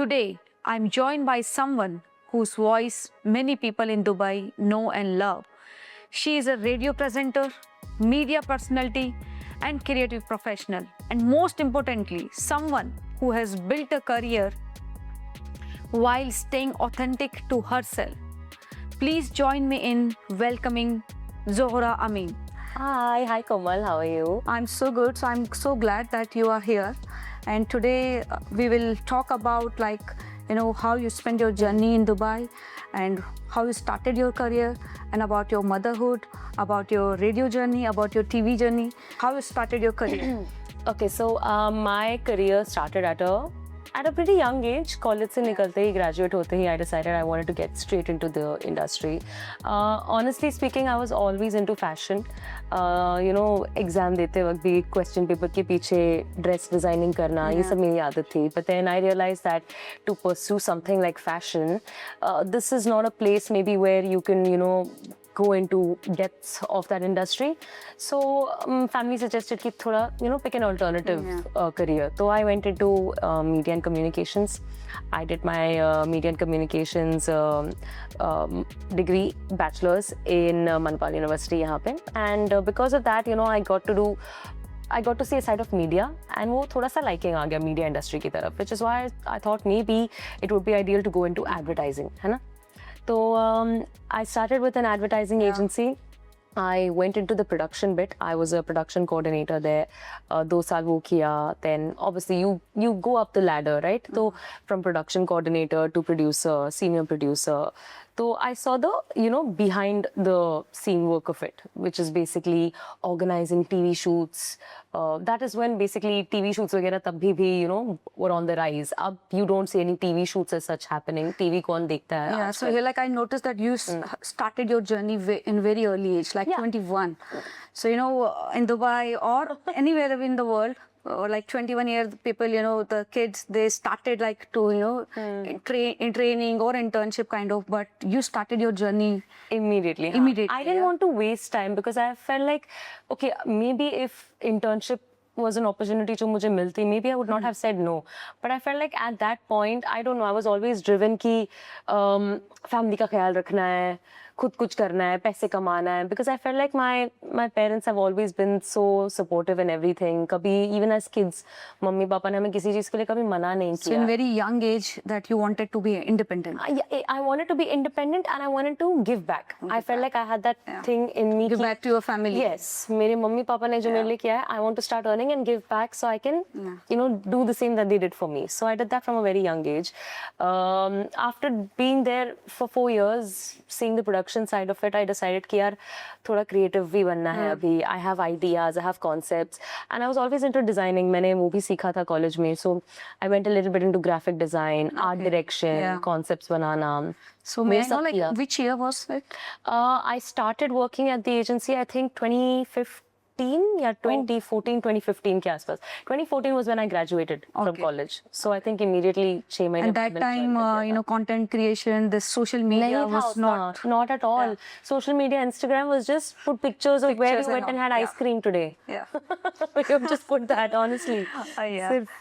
Today, I'm joined by someone whose voice many people in Dubai know and love. She is a radio presenter, media personality, and creative professional. And most importantly, someone who has built a career while staying authentic to herself. Please join me in welcoming Zohra Amin. Hi Komal, how are you? I'm so good. So I'm so glad that you are here. And today we will talk about how you spent your journey in Dubai and how you started your career and about your motherhood, about your radio journey, about your TV journey, how you started your career. Okay, so my career started at a pretty young age. College se nikalte hi, graduate hote hi, I decided I wanted to get straight into the industry. Honestly speaking, I was always into fashion. Exam dete waqt bhi question paper ke piche dress designing karna, ye sab meri aadat thi. But then I realized that to pursue something like fashion, this is not a place maybe where you can, go into depths of that industry. So family suggested ki thoda, pick an alternative career. So I went into media and communications. I did my media and communications degree, bachelor's in Manipal University यहाँ पे. And because of that, I got to see a side of media, and वो थोड़ा सा liking आ गया media industry की तरफ, which is why I thought maybe it would be ideal to go into advertising, है ना? So I started with an advertising agency. I went into the production bit. I was a production coordinator there. 2 saal wo kiya. Then obviously you go up the ladder, right? So from production coordinator to producer, senior producer. So I saw the, behind the scene work of it, which is basically organizing TV shoots. That is when basically TV shoots वगैरह तब भी, were on the rise. Ab you don't see any TV shoots as such happening. TV कौन देखता है? Yeah, so here, I noticed that you started your journey in very early age, 21. So, in Dubai or anywhere in the world, 21 years, people, the kids, they started in training or internship kind of, but you started your journey immediately. I didn't want to waste time because I felt like, okay, maybe if internship was an opportunity to mujhe milti, maybe I would not have said no. But I felt like at that point, I don't know, I was always driven ki family ka khayal rakhna hai, खुद कुछ करना है, पैसे कमाना है, because I felt like my parents have always been so supportive in everything. कभी even as kids, mummy papa ने हमें किसी चीज के लिए कभी मना नहीं किया. So in very young age that you wanted to be independent. I wanted to be independent and I wanted to give back. I felt like I had that thing in me. Give back to your family. Yes, मेरे mummy papa ने जो मेरे लिए किया है, I want to start earning and give back so I can, do the same that they did for me. So I did that from a very young age. After being there for 4 years, seeing the production side of it, I decided कि यार थोड़ा creative भी बनना है अभी. I have ideas, I have concepts, and I was always into designing. मैंने वो भी सीखा था college में. So I went a little bit into graphic design, art direction, concepts banana. So may I know which year was it? I started working at the agency, I think 2015. या 2014, 2015 के आसपास. 2014 was when I graduated from college. So I think immediately 6 महीने. At that time, content creation, the social media was not at all. Social media, Instagram was just put pictures of where you went and had ice cream today. Yeah. We have just put that, honestly.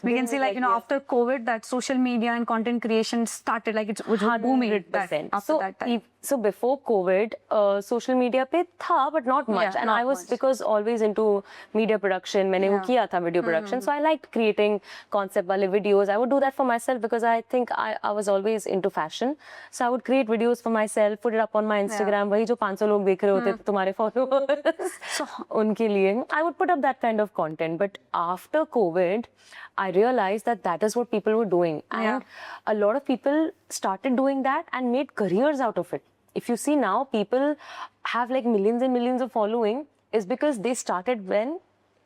We can see after COVID that social media and content creation started, it was booming. 100%. After that time. So before COVID, social media पे था, but not much. And I was because always into media production. मैंने वो किया था video production. So I liked creating concept वाले videos. I would do that for myself because I think I was always into fashion. So I would create videos for myself, put it up on my Instagram. वही जो 500 लोग देख रहे होते थे तुम्हारे followers, उनके लिए. I would put up that kind of content. But after COVID, I realized that is what people were doing. And a lot of people started doing that and made careers out of it. If you see now, people have millions and millions of following is because they started when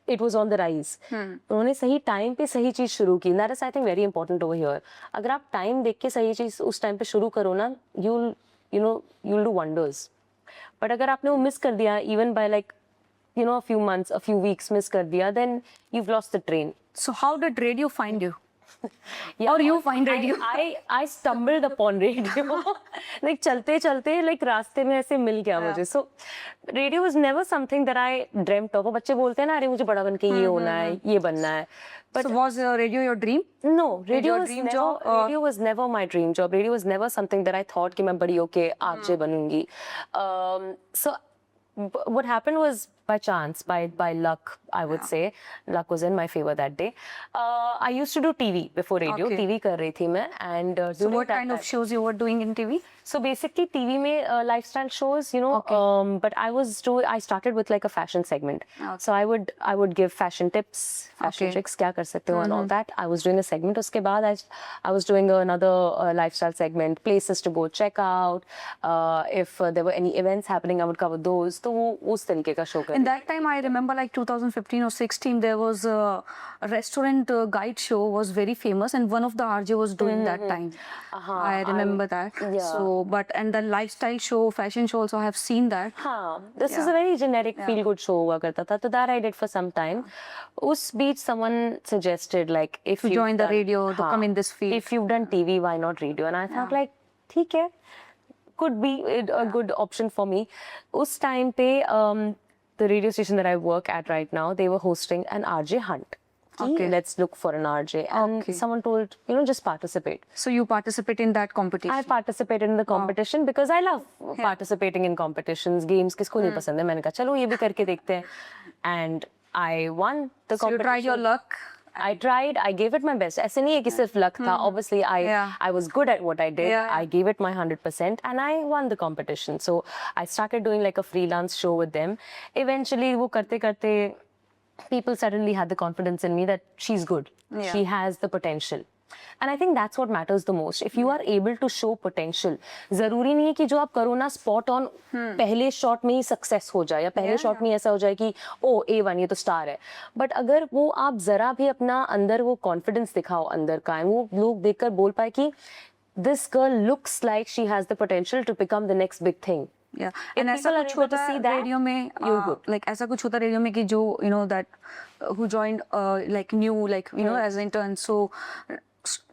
it was on the rise. उन्होंने सही time पे सही चीज शुरू की. That is, I think, very important over here. अगर आप time देख के सही चीज उस टाइम पे शुरू करो ना, you'll do wonders. But अगर आपने वो मिस कर दिया, even by a few months, a few weeks miss कर दिया, then you've lost the train. So how did radio find you? Yeah, Or you find radio. I stumbled upon radio. Like चलते चलते like रास्ते में ऐसे मिल गया मुझे. So radio was never something that I dreamt of. वो बच्चे बोलते हैं ना, अरे मुझे बड़ा बन के ये होना है, ये बनना है. But So was radio your dream? no, radio your was dream never, job, or- radio was never my dream job. Radio was never something that I thought कि मैं बड़ी होके RJ बनूंगी. So what happened was by chance, by luck, I would say. Luck was in my favor that day. I used to do TV before radio. Okay. TV कर रही थी मैं, and So during what that kind of time- shows you were doing in TV? So basically TV में lifestyle shows, you know. Okay. But I started with like a fashion segment. Okay. So I would give fashion tips, fashion Okay. tricks, क्या कर सकते हो and all that. I was doing a segment. उसके बाद I was doing another lifestyle segment, places to go check out. If there were any events happening, I would cover those. तो वो उस तरीके का show In that time, I remember like 2015 or 16, there was a restaurant guide show was very famous, and one of the RJ was doing that time. I remember that. yeah. So, and the lifestyle show, fashion show also, I have seen that. हाँ, this is a very generic feel good show हुआ करता था. So that I did for some time. उस बीच someone suggested like if To you've join the done- radio, to हाँ, come in this field. If you've done TV, why not radio? And I thought like ठीक है, could be a good option for me. उस time पे the radio station that I work at right now, they were hosting an RJ hunt. Okay. Let's look for an RJ. And Okay. someone told, just participate. So you participate in that competition. I participated in the competition because I love participating in competitions. Games किसको नहीं पसंद है? मैंने कहा चलो ये भी करके देखते हैं. And I won the So you competition. tried your luck. I tried. I gave it my best. ऐसे नहीं है कि सिर्फ luck था. Obviously, Yeah. I was good at what I did. Yeah. I gave it my 100%, and I won the competition. So I started doing like a freelance show with them. Eventually, वो करते करते, people suddenly had the confidence in me that she's good. Yeah. She has the potential. And I think that's what matters the most. If you are able to show potential, जरूरी नहीं है कि जो आप करो ना spot on पहले shot में ही success हो जाए या पहले shot में ऐसा हो जाए कि ओ A1 ये तो star है. But अगर वो आप जरा भी अपना अंदर वो confidence दिखाओ अंदर का, वो लोग देखकर बोल पाए कि this girl looks like she has the potential to become the next big thing. Yeah. If And ऐसा people are कुछ able to होता see है that, रेडियो में, you're good. like ऐसा कुछ होता है रेडियो में कि जो that who joined like new, like as intern, so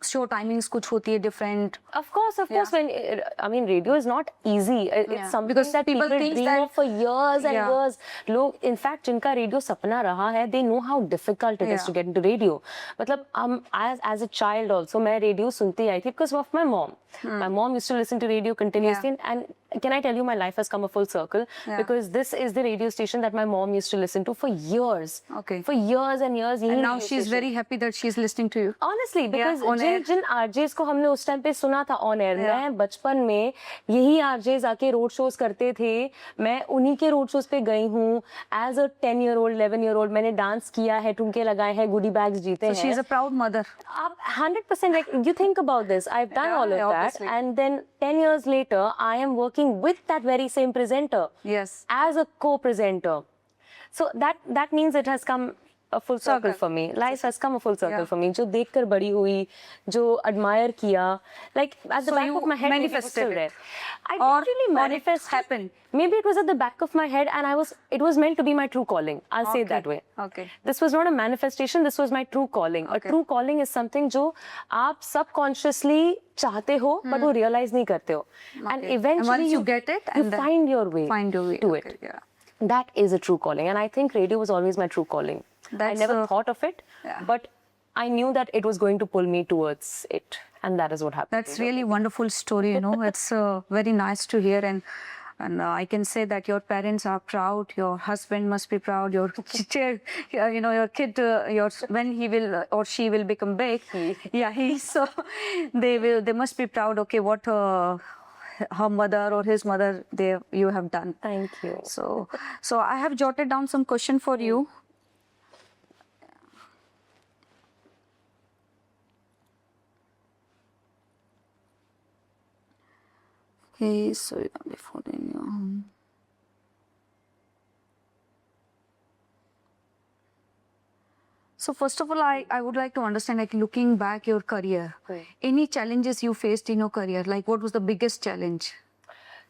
show timings कुछ होती है different. Of course. When I mean, radio is not easy. It's something Because that people people think dream that- of for years and Yeah. years. लोग, in fact, जिनका radio सपना रहा है, they know how difficult it is to get into radio. मतलब as a child also, मैं radio सुनती आई थी because of my mom. My mom used to listen to radio continuously, and can I tell you, my life has come a full circle because this is the radio station that my mom used to listen to for years. Okay. For years and years. And यही now radio she's station. very happy that she's listening to you. Honestly, because on air. Jin RJs को हमने उस time पे सुना था on air, मैं बचपन में यही RJs आके रोड शोज करते थे, मैं उन्हीं के रोड शोज पे गई हूँ. एज अ 10-year-old, 11-year-old मैंने डांस किया है, ठुमके लगाए हैं, गुडी बैग्स जीते हैं. So she's a proud mother. आप 100% like, you think about this. I've done all of that, obviously. and then 10 years later, I am working with that very same presenter. Yes. As a co-presenter. So that means it has come a full circle for me. Life has come a full circle for me. जो देखकर बड़ी हुई, जो admire किया, like at the So back you of my head, maybe it was manifested still it. there. I Or- didn't really or it manifest. happened. Maybe it was at the back of my head, and it was meant to be my true calling. I'll say it that way. Okay. This was not a manifestation. This was my true calling. A true calling is something जो आप subconsciously चाहते हो, but वो realize नहीं करते हो. And eventually once you get it, you and then find your way. Find your way to okay, it. Yeah. That is a true calling, and I think radio was always my true calling. I That's never a- thought of it, but I knew that it was going to pull me towards it, and that is what happened. That's really wonderful story. It's very nice to hear, and I can say that your parents are proud. Your husband must be proud. Your your kid, when he will or she will become big, so they must be proud. Okay, what her mother or his mother you have done. Thank you. So I have jotted down some question for you. Okay, so before then, so first of all, I would like to understand, like looking back your career, any challenges you faced in your career, like what was the biggest challenge?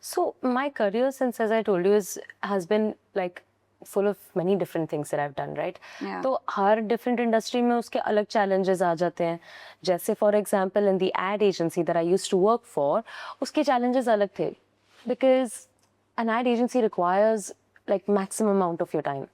So my career, since as I told you, has been like full of many different things that I've done, right? Yeah. तो हर different industry में उसके अलग challenges आ जाते हैं. जैसे for example in the ad agency that I used to work for, उसके challenges अलग थे, because an ad agency requires like maximum amount of your time.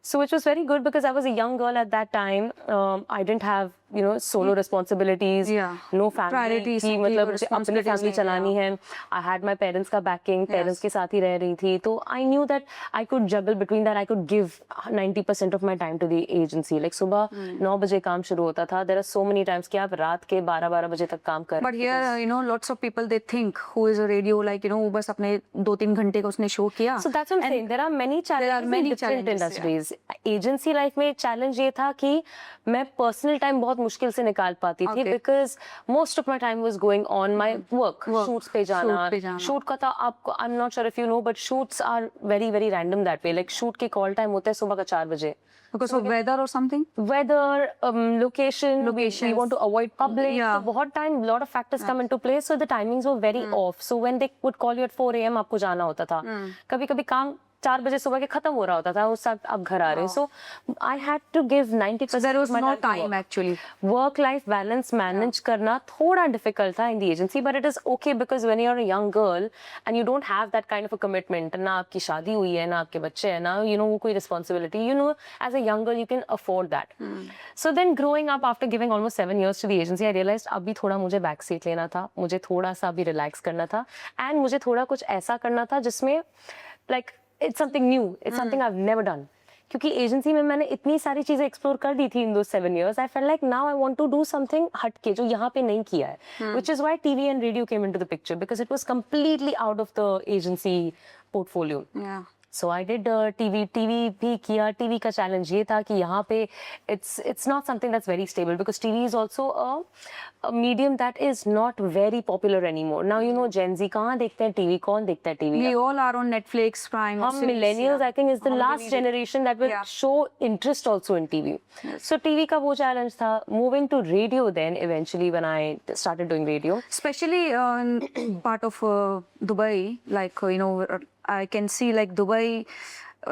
So which was very good because I was a young girl at that time. I didn't have, you know, solo responsibilities. Yeah. No family. Priorities, कि मतलब मुझे अपनी responsibilities family नहीं, चलानी है. I had my parents का backing. Parents के साथ ही रह रही थी. तो I knew that I could juggle between that. I could give 90% of my time to the agency. Like सुबह 9 बजे काम शुरू होता था. There are so many times कि आप रात के 12 बजे तक काम कर. But here, you know, lots of people, they think who is a radio, like, you know, वो बस अपने 2-3 घंटे का उसने शो किया. So that's what I'm saying. There are many challenges many in different challenges, industries. Agency life में challenge ये था कि मैं personal time बहुत मुश्किल से निकाल पाती थी, Okay. because most of my time was going on my work. Shoots पे जाना. Shoot का था आपको, I'm not sure if you know, but shoots are very very random that way. Like shoot के call time होता है सुबह का 4 बजे. Because of weather or something? Weather, location, we want to avoid public. Yeah. So बहुत time, lot of factors come into play. So the timings were very off. So when they would call you at 4 a.m. आपको जाना होता था. कभी-कभी काम 4 बजे सुबह के खत्म हो रहा होता था, उस वक्त आप घर आ रहे. So I had to give 90%. So there was of my no to time work. actually. Work-life balance manage करना थोड़ा difficult था in the agency, but it is okay because when you're a young girl and you don't have that kind of a commitment, ना आपकी शादी हुई है, ना आपके बच्चे हैं, ना you know कोई responsibility, you know as a young girl you can afford that. So then growing up after giving almost 7 years to the agency, I realized अभी थोड़ा मुझे back seat लेना था, मुझे थोड़ा सा अभी relax करना था, and मुझे थोड़ा कुछ ऐसा करना था जिसमें like it's something new, it's something I've never done. क्योंकि एजेंसी में मैंने इतनी सारी चीजें एक्सप्लोर कर दी थी इन those 7 years. I felt like now I want to do something हटके जो यहाँ पे नहीं किया है. Which is why TV and radio came into the picture, because it was completely out of the agency portfolio. Yeah. So I did TV भी किया. TV का challenge ये था कि यहाँ पे it's not something that's very stable, because TV is also a medium that is not very popular anymore. Now you know Gen Z कहाँ देखते हैं TV, कौन देखता है TV? We all are on Netflix, Prime. हम millennials, I think, is the last generation that will Yeah. show interest also in TV. So TV का वो challenge था. Moving to radio then eventually when I started doing radio. Especially in part of Dubai, like, you know, I can see like Dubai,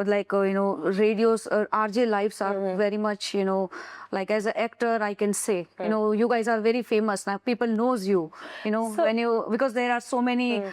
like, you know, radios, RJ lives are very much, you know, like as an actor, I can say, you know, you guys are very famous now. People knows you, you know, So- when you, because there are so many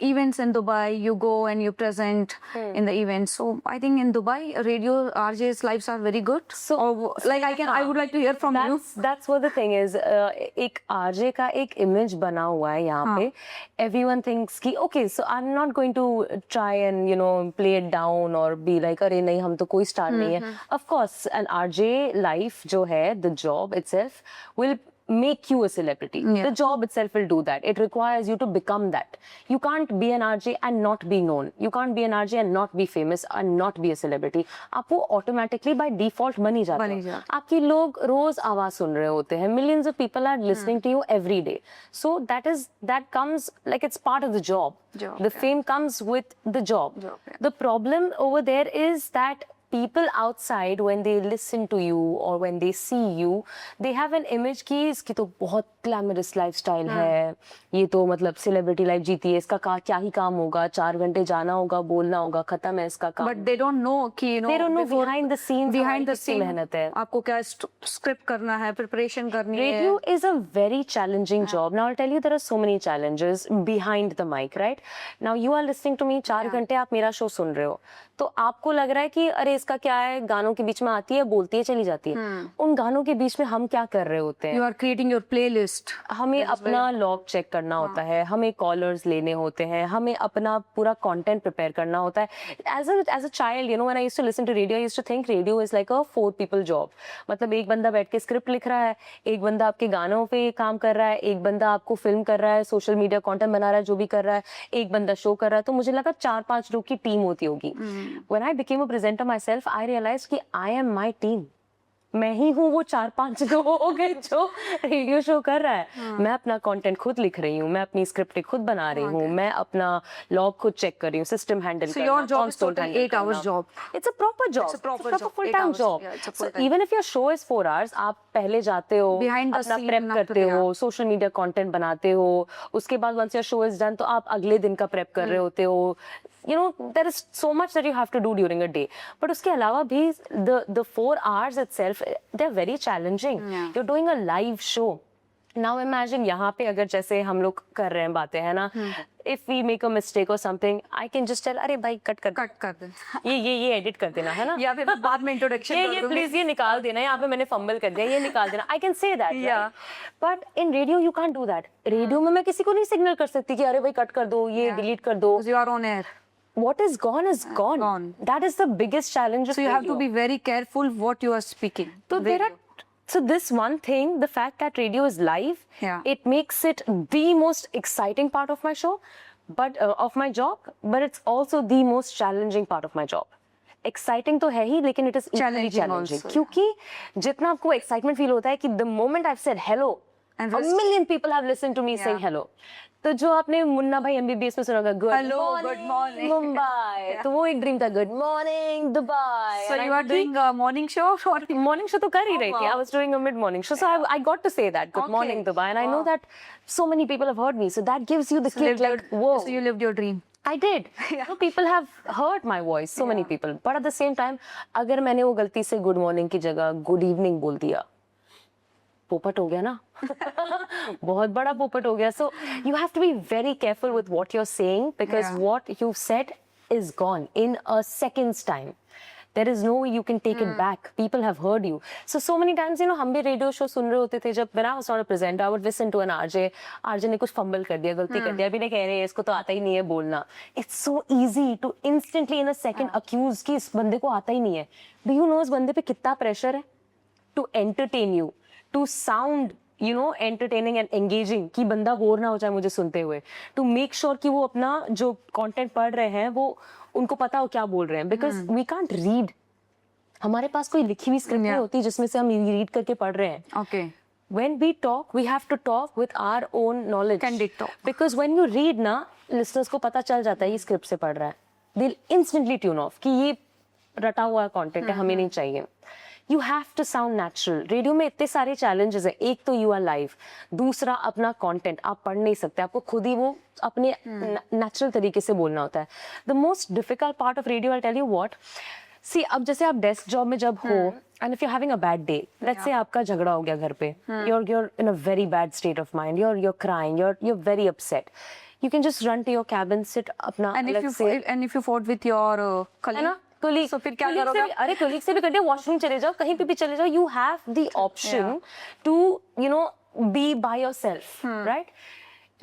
events in Dubai, you go and you present in the events. So I think in Dubai, radio RJ's lives are very good. So- or, like I would like to hear from you. That's what the thing is. एक RJ का एक image बना हुआ है यहाँ पे. Everyone thinks कि okay, so I'm not going to try and you know play it down or be like अरे नहीं हम तो कोई star नहीं है. Of course, an RJ life जो है, the job itself will make you a celebrity. Yeah. The job itself will do that. It requires you to become that. You can't be an RJ and not be known. You can't be an RJ and not be famous and not be a celebrity. आप वो automatically by default बनी जाते बनी हो. जाते. आपके लोग रोज आवाज सुन रहे होते हैं. Millions of people are listening to you every day. So that comes like it's part of the job. The fame comes with the job. Yeah. The problem over there is that people outside, when they listen to you or when they see you, they have an image कि इसकी तो बहुत glamorous lifestyle है, ये तो मतलब celebrity life जीती है, इसका क्या ही काम होगा, 4 घंटे जाना होगा, बोलना होगा, खत्म है इसका काम. But they don't know कि, you know, They don't know behind the scenes behind the कितनी scene मेहनत है. आपको क्या script करना है, preparation करनी है. Radio is a very challenging job. Now I'll tell you, there are so many challenges behind the mic, right? Now you are listening to me, 4 घंटे आप मेरा शो सुन रहे हो, तो आपको लग रहा है कि अरे इसका क्या है, गानों के बीच में आती है, बोलती है, चली जाती है. उन गानों के बीच में हम क्या कर रहे होते हैं? You are creating your playlist. हमें अपना लॉग चेक करना होता है, हमें कॉलर्स लेने होते हैं, हमें अपना पूरा कंटेंट प्रिपेयर करना होता है. As a child, you know, when I used to listen to radio, I used to think radio is like a 4 people job. मतलब एक बंदा बैठ के स्क्रिप्ट लिख रहा है, एक बंदा आपके गानों पे काम कर रहा है, एक बंदा आपको फिल्म कर रहा है, सोशल मीडिया कंटेंट बना रहा है, जो भी कर रहा है, एक बंदा शो कर रहा है. तो मुझे लगा 4-5 लोग की टीम होती होगी. When I became a presenter myself, I realized कि I am my team. मैं ही हूँ वो 4-5 लोग जो रेडियो शो कर रहा है। मैं अपना कंटेंट खुद लिख रही हूँ, मैं अपनी स्क्रिप्ट खुद बना रही हूँ, मैं अपना लॉग खुद चेक कर रही हूँ, system handle So your job is total 8 hours job. It's a proper job. It's a proper job. full 8 time hours. job. Yeah, it's a So full-time. even if your show is 4 hours, आप पहले जाते हो, Behind the अपना scene prep ना करते prepare. हो, social media content बनाते हो, उसके बाद once your show is done तो आप अगले दिन का प्रेप कर रहे होते हो. You know, there is so much that you have to do during a day. But उसके अलावा भी the 4 hours itself, they're very challenging. Yeah. You're doing a live show. Now imagine यहाँ पे अगर जैसे हम लोग कर रहे हैं बातें है ना, if we make a mistake or something, I can just tell अरे भाई कट कर दे. ये एडिट कर देना है ना, या फिर बाद में इंट्रोडक्शन ये प्लीज ये निकाल देना, यहाँ पे मैंने फंबल कर दिया, ये निकाल देना. I can say that, Yeah. But in radio you can't do that. Radio में मैं किसी को नहीं सिग्नल कर सकती कि अरे भाई कट कर दो, ये डिलीट कर दो. Because you are on air. What is gone is gone. Gone. That is the biggest challenge of So you have to radio. be very careful what you are speaking. So there are, so this one thing, the fact that radio is live, Yeah. it makes it the most exciting part of my show, but of my job, but it's also the most challenging part of my job. Exciting तो है ही, लेकिन it is equally Challenging challenging. also, क्योंकि जितना आपको excitement feel होता है कि the moment I've said hello, And a rest- million people have listened to me saying hello. तो जो आपने मुन्ना भाई MBBS में सुना होगा, good Hello, good morning. Mumbai, तो वो एक ड्रीम था, good morning Dubai. So you are doing a morning show or morning show तो कर ही रही थी. wow. I was doing a mid morning show, so I got to say that good Okay. morning Dubai, and I know Wow. that so many people have heard me, so that gives you the kick like whoa. So you lived your dream. I did. So people have heard my voice, so many people, but at the same time अगर मैंने वो गलती से good morning की जगह good evening बोल दिया, पोपट हो गया ना. बहुत बड़ा पोपट हो गया. So you have to be very careful with what you're saying, because Yeah. what you've said is gone in a second's time. There is no way you can take it back. People have heard you. So many times, you know, हम भी radio show सुन रहे होते थे जब when I was not a presenter, I would listen to an RJ. RJ ने कुछ fumble कर दिया, गलती कर दिया, अभी नहीं कह रहे इसको तो आता ही नहीं है बोलना. It's so easy to instantly in a second accuse कि इस बंदे को आता ही नहीं है. Do you know इस बंदे पे कितना प्रेशर है? To entertain you, to sound, you know, entertaining and engaging, कि बंदा बोर ना हो जाए मुझे सुनते हुए. To make sure कि वो अपना जो content पढ़ रहे हैं वो उनको पता हो क्या बोल रहे हैं. Because we can't read. हमारे पास कोई लिखी हुई स्क्रिप्ट नहीं होती जिसमें से हम रीड करके पढ़ रहे हैं. Okay. When we talk, we have to talk with our own knowledge. Candid talk. Because when you read ना, listeners को पता चल जाता है ये स्क्रिप्ट से पढ़ रहा है. They'll instantly tune off कि ये रटा हुआ कंटेंट है, हमें नहीं चाहिए. You have to sound natural. Radio में इतने सारे challenges हैं. एक तो you are live, दूसरा अपना कंटेंट आप पढ़ नहीं सकते, आपको खुद ही वो अपने नेचुरल तरीके से बोलना होता है. The most difficult part of radio, I'll tell you what. See, अब जैसे आप डेस्क जॉब में जब हो, and if you're having a bad day, let's say आपका झगड़ा हो गया घर पे, you're in a very bad state of mind, you're crying, you're very upset. You can just run to your cabin, sit अपना And if you fought with your colleague, है ना, colleague, so फिर क्या colleague करोगे? से भी- अरे colleague से भी कर दे, washroom चले जाओ, कहीं पे भी चले जाओ. You have the option to, you know, be by yourself, right?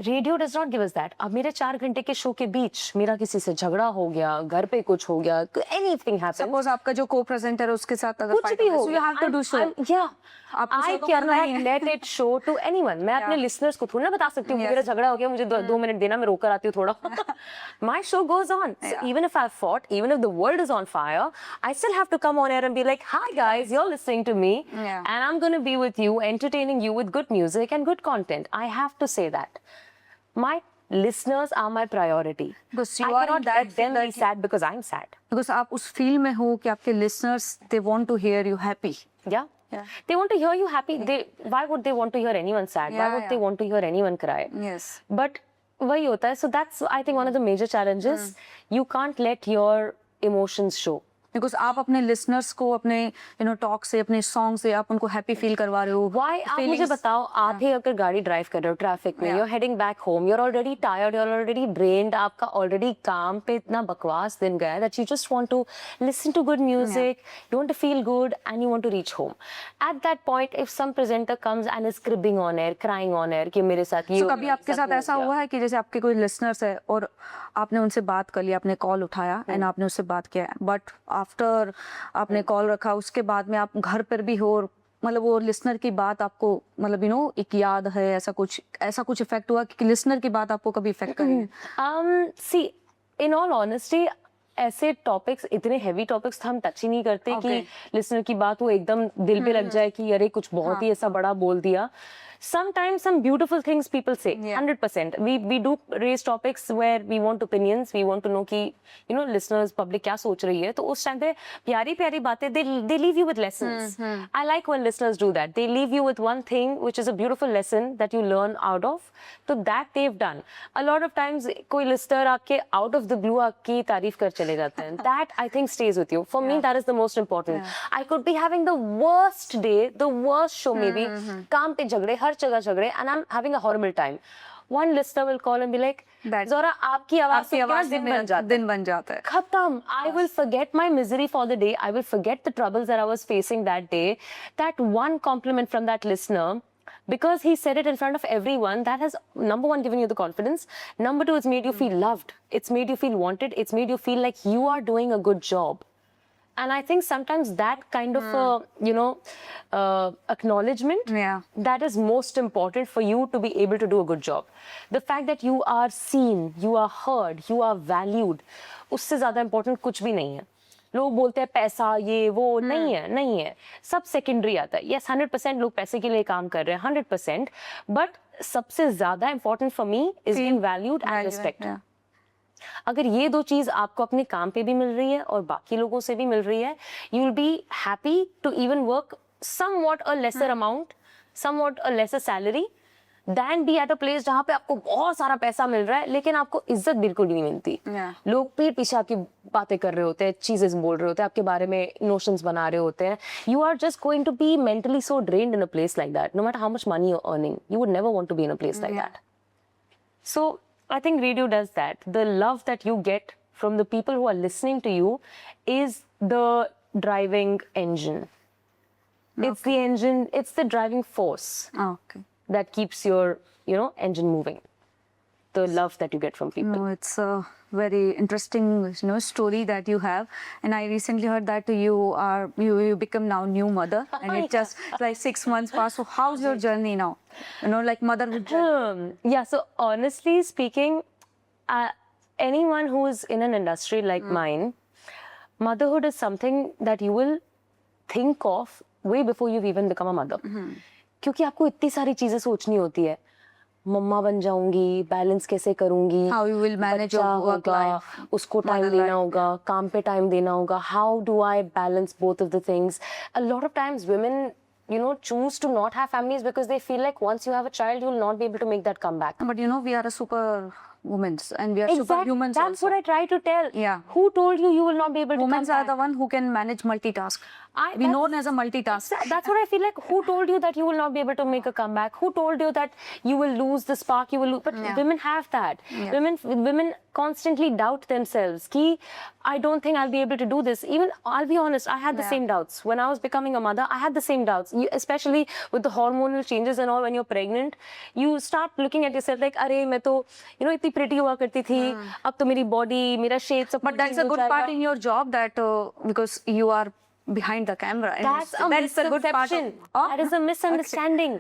Radio does not give us that. अब मेरे 4 घंटे के शो के बीच मेरा किसी से झगड़ा हो गया, घर पे कुछ हो गया, एनीथिंग हैपेंस, Suppose आपका जो co-presenter है उसके साथ अगर कुछ fight भी हो, हो, so you have to do so. आपको I show तो करना ही cannot है. let it show to anyone. मैं अपने listeners को थोड़ी ना बता सकती हूँ Yes. मेरा झगड़ा हो गया, मुझे 2 मिनट देना, मैं रोकर आती हूँ थोड़ा. My show goes on. So Yeah. even if I've fought, even if the world is on fire, I still have to come on air and be like, hi guys, you're listening to me, Yeah. and I'm going to be with you, entertaining you with good music and good content. I have to say that. My listeners are my priority. Because you I are in cannot that let them field be that you- sad because I'm sad. Because आप उस field में हो कि आपके listeners they want to hear you happy. Yeah. Yeah. They want to hear you happy. Why would they want to hear anyone sad? Why Yeah, would yeah. they want to hear anyone cry? Yes. But वही होता है. So that's, I think, one of the major challenges. You can't let your emotions show. Because आप अपने listeners को अपने talk से, अपने song से आप उनको happy feel करवा रहे हो. Why? आप मुझे बताओ, आप ही अगर गाड़ी ड्राइव कर रहे हो ट्रैफिक में, Yeah. you're heading back home, you're already tired, you're already drained, आपका already काम पे इतना बकवास दिन गया है that you just want to listen to good music, you want to feel good and you want to reach home. At that point, if some presenter comes and is cribbing on air, crying on air कि मेरे साथ ये So कभी आपके साथ ऐसा हुआ है कि जैसे आपके कोई listeners है और आपने उनसे बात कर ली, आपने कॉल उठाया एंड आपने उससे बात किया, बट आफ्टर आपने कॉल रखा उसके बाद में आप घर पर भी हो और मतलब वो लिसनर की बात आपको मतलब एक याद है, ऐसा कुछ इफेक्ट हुआ कि लिसनर की बात आपको कभी इफेक्ट करी? See, in all honesty, ऐसे टॉपिक्स, इतने हैवी टॉपिक्स हम टच ही नहीं करते कि लिसनर की बात वो एकदम दिल पे लग जाए कि अरे कुछ बहुत ही ऐसा बड़ा बोल दिया. Sometimes some beautiful things people say. 100%. We do raise topics where we want opinions. We want to know कि listeners, public क्या सोच रही है. तो उस टाइम पे प्यारी प्यारी बातें they leave you with lessons. I like when listeners do that. They leave you with one thing which is a beautiful lesson that you learn out of. So that they've done. A lot of times कोई listener आके out of the blue आपकी तारीफ कर चले जाते हैं. That I think stays with you. For me that is the most important. I could be having the worst day, the worst show maybe. काम पे झगड़े, हर जगह झगड़े, and I'm having a horrible time. One listener will call and be like, Zora, आपकी आवाज से क्या दिन बन जाता है. खत्म. I will forget my misery for the day. I will forget the troubles that I was facing that day. That one compliment from that listener, because he said it in front of everyone, that has, number one, given you the confidence. Number two, it's made you feel loved. It's made you feel wanted. It's made you feel like you are doing a good job. And I think sometimes that kind of, acknowledgement, that is most important for you to be able to do a good job. The fact that you are seen, you are heard, you are valued, उससे ज़्यादा important कुछ भी नहीं है. लोग बोलते हैं पैसा ये वो, नहीं है, सब सेकेंडरी आता है. Yes, 100% लोग पैसे के लिए काम कर रहे हैं, 100%, but सबसे ज़्यादा important for me is being valued and respect. अगर ये दो चीज आपको अपने काम पे भी मिल रही है और बाकी लोगों से भी मिल रही है, you will be happy to even work somewhat a lesser amount, somewhat a lesser salary, than be at a place जहाँ पे आपको बहुत सारा पैसा मिल रहा है लेकिन आपको इज्जत बिल्कुल भी नहीं मिलती. लोग पीठ पीछे आपकी बातें कर रहे होते हैं, चीजें बोल रहे होते हैं, आपके बारे में notions बना रहे होते हैं. You are just going to be mentally so drained in a place like that. No matter how much money you're earning, you would never want to be in a place like that. So I think radio does that. The love that you get from the people who are listening to you is the driving engine. It's the engine, it's the driving force that keeps your, engine moving. The love that you get from people. No, it's a very interesting, story that you have. And I recently heard that you become now new mother, and it's just like 6 months past. So how's your journey now? Like motherhood journey. Yeah. So honestly speaking, anyone who is in an industry like mine, motherhood is something that you will think of way before you've even become a mother. क्योंकि आपको इतनी सारी चीजें सोचनी होती है. मम्मा बन जाऊंगी, बैलेंस कैसे करूंगी, how you will manage your work life, उसको टाइम देना होगा, काम पे टाइम देना होगा, how do I balance both of the things. A lot of times women choose to not have families because they feel like once you have a child you will not be able to make that comeback. But we are a super women and we are superhumans. That's also what I try to tell. Yeah. Who told you will not be able to come back? Women are the one who can manage multitask. We known as a multitask. That's what I feel like. Who told you that you will not be able to make a comeback? Who told you that you will lose the spark? You will lose. But women have that. Women constantly doubt themselves. Ki, I don't think I'll be able to do this. Even I'll be honest, I had the same doubts when I was becoming a mother. I had the same doubts, especially with the hormonal changes and all. When you're pregnant, you start looking at yourself like, "Arey, मैं तो इतनी pretty हुआ करती थी. अब तो मेरी body, मेरा shape सब." But that's a good part in your job that because you are behind the camera. That's a misconception. That is a misunderstanding.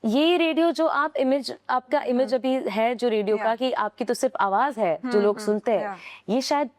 ये रेडियो जो आप इमेज, आपका इमेज अभी है जो रेडियो का कि आपकी तो सिर्फ आवाज है जो लोग सुनते हैं, ये शायद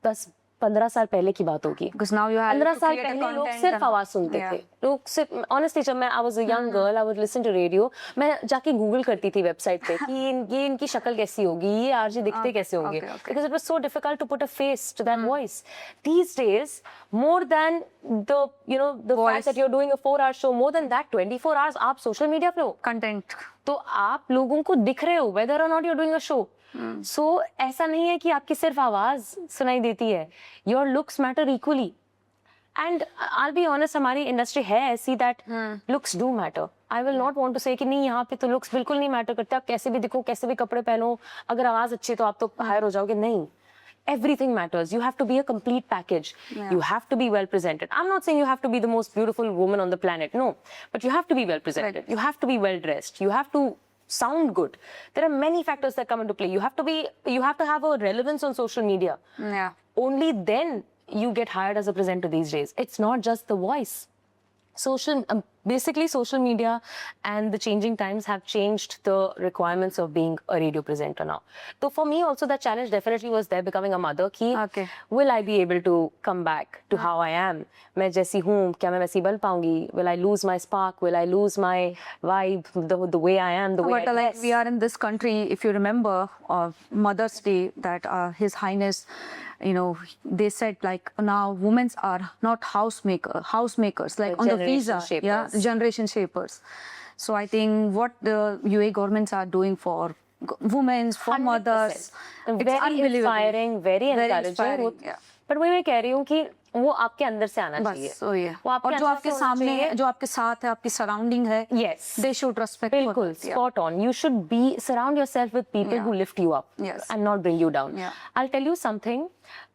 बस 15 साल पहले की बात होगी. 15 साल पहले लोग सिर्फ आवाज सुनते थे. लोग सिर्फ ऑनेस्टली जब मैं I was a young girl, I would listen to radio, मैं जाके गूगल करती थी वेबसाइट पे कि ये इनकी शक्ल कैसी होगी, ये आरजे दिखते कैसे होंगे, because it was so difficult to put a face to that voice. These days more than the the fact that you are doing a 4-hour show, more than that 24 hours आप social media पे हो, content, तो आप लोगों को दिख रहे हो वेदर और not you are doing a show. So ऐसा नहीं है कि आपकी सिर्फ आवाज सुनाई देती है. Your looks matter equally. And I'll be honest, हमारी इंडस्ट्री है ऐसी that looks do matter. I will not want to say कि नहीं यहाँ पे तो looks बिल्कुल नहीं मैटर करते. आप कैसे भी दिखो, कैसे भी कपड़े पहनो, अगर आवाज अच्छी है तो आप तो हायर हो जाओगे. नहीं. Everything matters. You have to be a complete package. You have to be well presented. I'm not saying you have to be the most beautiful woman on the planet. No. But you have to be well presented. You have to be well dressed. You have to sound good. There are many factors that come into play. You have to have a relevance on social media. Yeah. Only then you get hired as a presenter these days. It's not just the voice. basically social media and the changing times have changed the requirements of being a radio presenter now. So for me also that challenge definitely was there, becoming a mother, ki Okay. will I be able to come back to how I am? मैं जैसी हूँ क्या मैं वैसी बन पाऊंगी? Will I lose my spark? Will I lose my vibe? The way I am, the way But I like dress? we are in this country, if you remember Mother's Day, that His Highness, you know, they said like now women are not housemakers, like on the Generation visa, yeah, shapers. generation shapers. So I think what the UAE governments are doing for women, for 100%. mothers, it's very unbelievable. inspiring, very encouraging. inspiring, yeah. But वही मैं कह रही हूँ कि वो आपके अंदर से आना चाहिए. बस वही है. वो आपके और जो अंदर आपके से होना सामने चाहिए. है, जो आपके साथ है, आपकी सराउंडिंग है, Yes. they should respect. बिल्कुल, spot on. You should surround yourself with people Yeah. who lift you up Yes. and not bring you down. Yeah. I'll tell you something.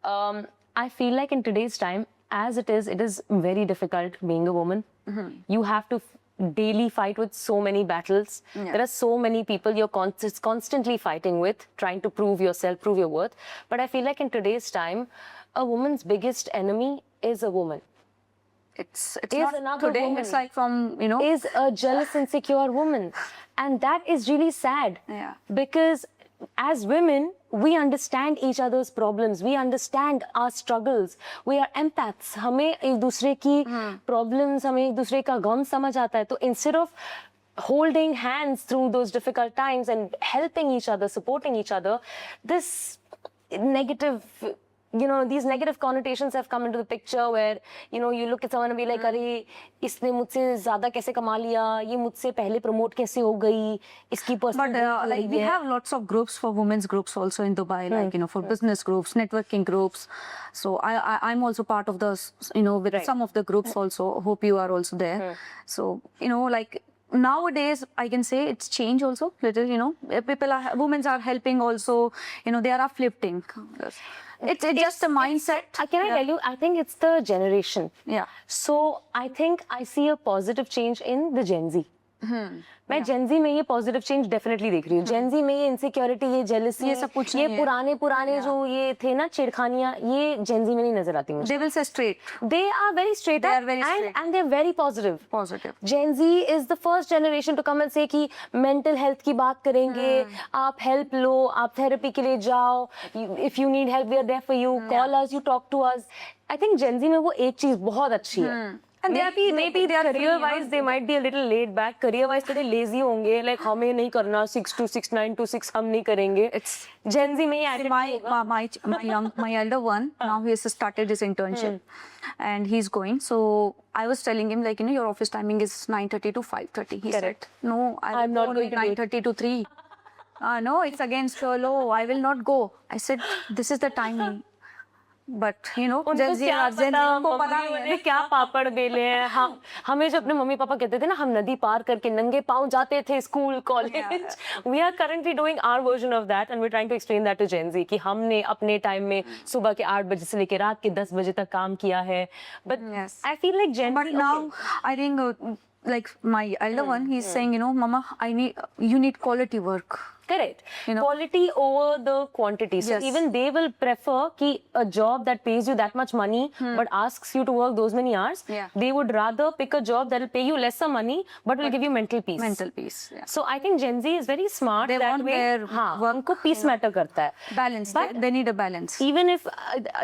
I feel like in today's time, as it is very difficult being a woman. You have to daily fight with so many battles. Yeah. There are so many people you're constantly fighting with, trying to prove yourself, prove your worth. But I feel like in today's time, a woman's biggest enemy is a woman. It's Is not another today. woman. It's like from, you know. Is a jealous, insecure woman. And that is really sad. Yeah. Because as women, we understand each other's problems. We understand our struggles. We are empaths. हमें एक दूसरे की problems, हमें एक दूसरे का गम समझ आता है. तो instead of holding hands through those difficult times and helping each other, supporting each other, this negative, these negative connotations have come into the picture where, you look at someone and be like, अरे इसने मुझसे ज़्यादा कैसे कमा लिया, ये मुझसे पहले promote कैसे हो गई, इसकी personal But like we have lots of groups for women's groups also in Dubai, like for business groups, networking groups. So I'm also part of the, with Right. some of the groups also. Hope you are also there. So like nowadays I can say it's changed also little. Women are helping also. They are uplifting. It's just a mindset. Can I tell you? I think it's the generation. Yeah. So I think I see a positive change in the Gen Z. मैं Gen Z में ये positive change definitely देख रही हूँ. Gen Z में ये insecurity, ये jealousy, ये सब कुछ ये नहीं है. पुराने जो ये थे ना छिड़खानियाँ, ये Gen Z में नहीं नजर आती मुझे. They will say straight. They are very straight. They are very straight. And they're very positive. Positive. Gen Z is the first generation to come and say कि mental health की बात करेंगे, आप help लो, आप therapy के लिए जाओ, if you need help we are there for you, call us, you talk to us. I think Gen Z में वो एक चीज बहुत अच्छी है. And maybe they are career wise they might be a little laid back. Career wise थोड़े lazy होंगे, like हमें नहीं करना 6 to 6, 9 to 6 हम नहीं करेंगे. It's Gen Z में ये See, attitude my elder one now he has started his internship and he's going. So I was telling him like your office timing is 9:30 to 5:30. He said Correct. no, I'm not going to do it. 9:30 to 3. No, it's against law. I will not go. I said this is the timing. But उनको Gen Z क्या Gen Z पता उनको पता mummy नहीं ने है. क्या पापड़ बेले हैं. हमें जो अपने मम्मी पापा कहते थे ना, हम नदी पार करके नंगे पाँव जाते थे school college. We are currently doing our version of that and we're trying to explain that to Gen Z कि हमने अपने टाइम में सुबह के 8 बजे से लेकर रात के 10 बजे तक काम किया है. But Yes. I feel like Gen But Z now I think like my elder one, he's saying Mama, you need quality work. Correct. Quality over the quantity. So Yes. even they will prefer कि a job that pays you that much money but asks you to work those many hours. Yeah. They would rather pick a job that will pay you lesser money but will give you mental peace. Mental peace. Yeah. So I think Gen Z is very smart. They that want way. their हाँ, work, उनको peace matter करता है. Balance. But They need a balance. even if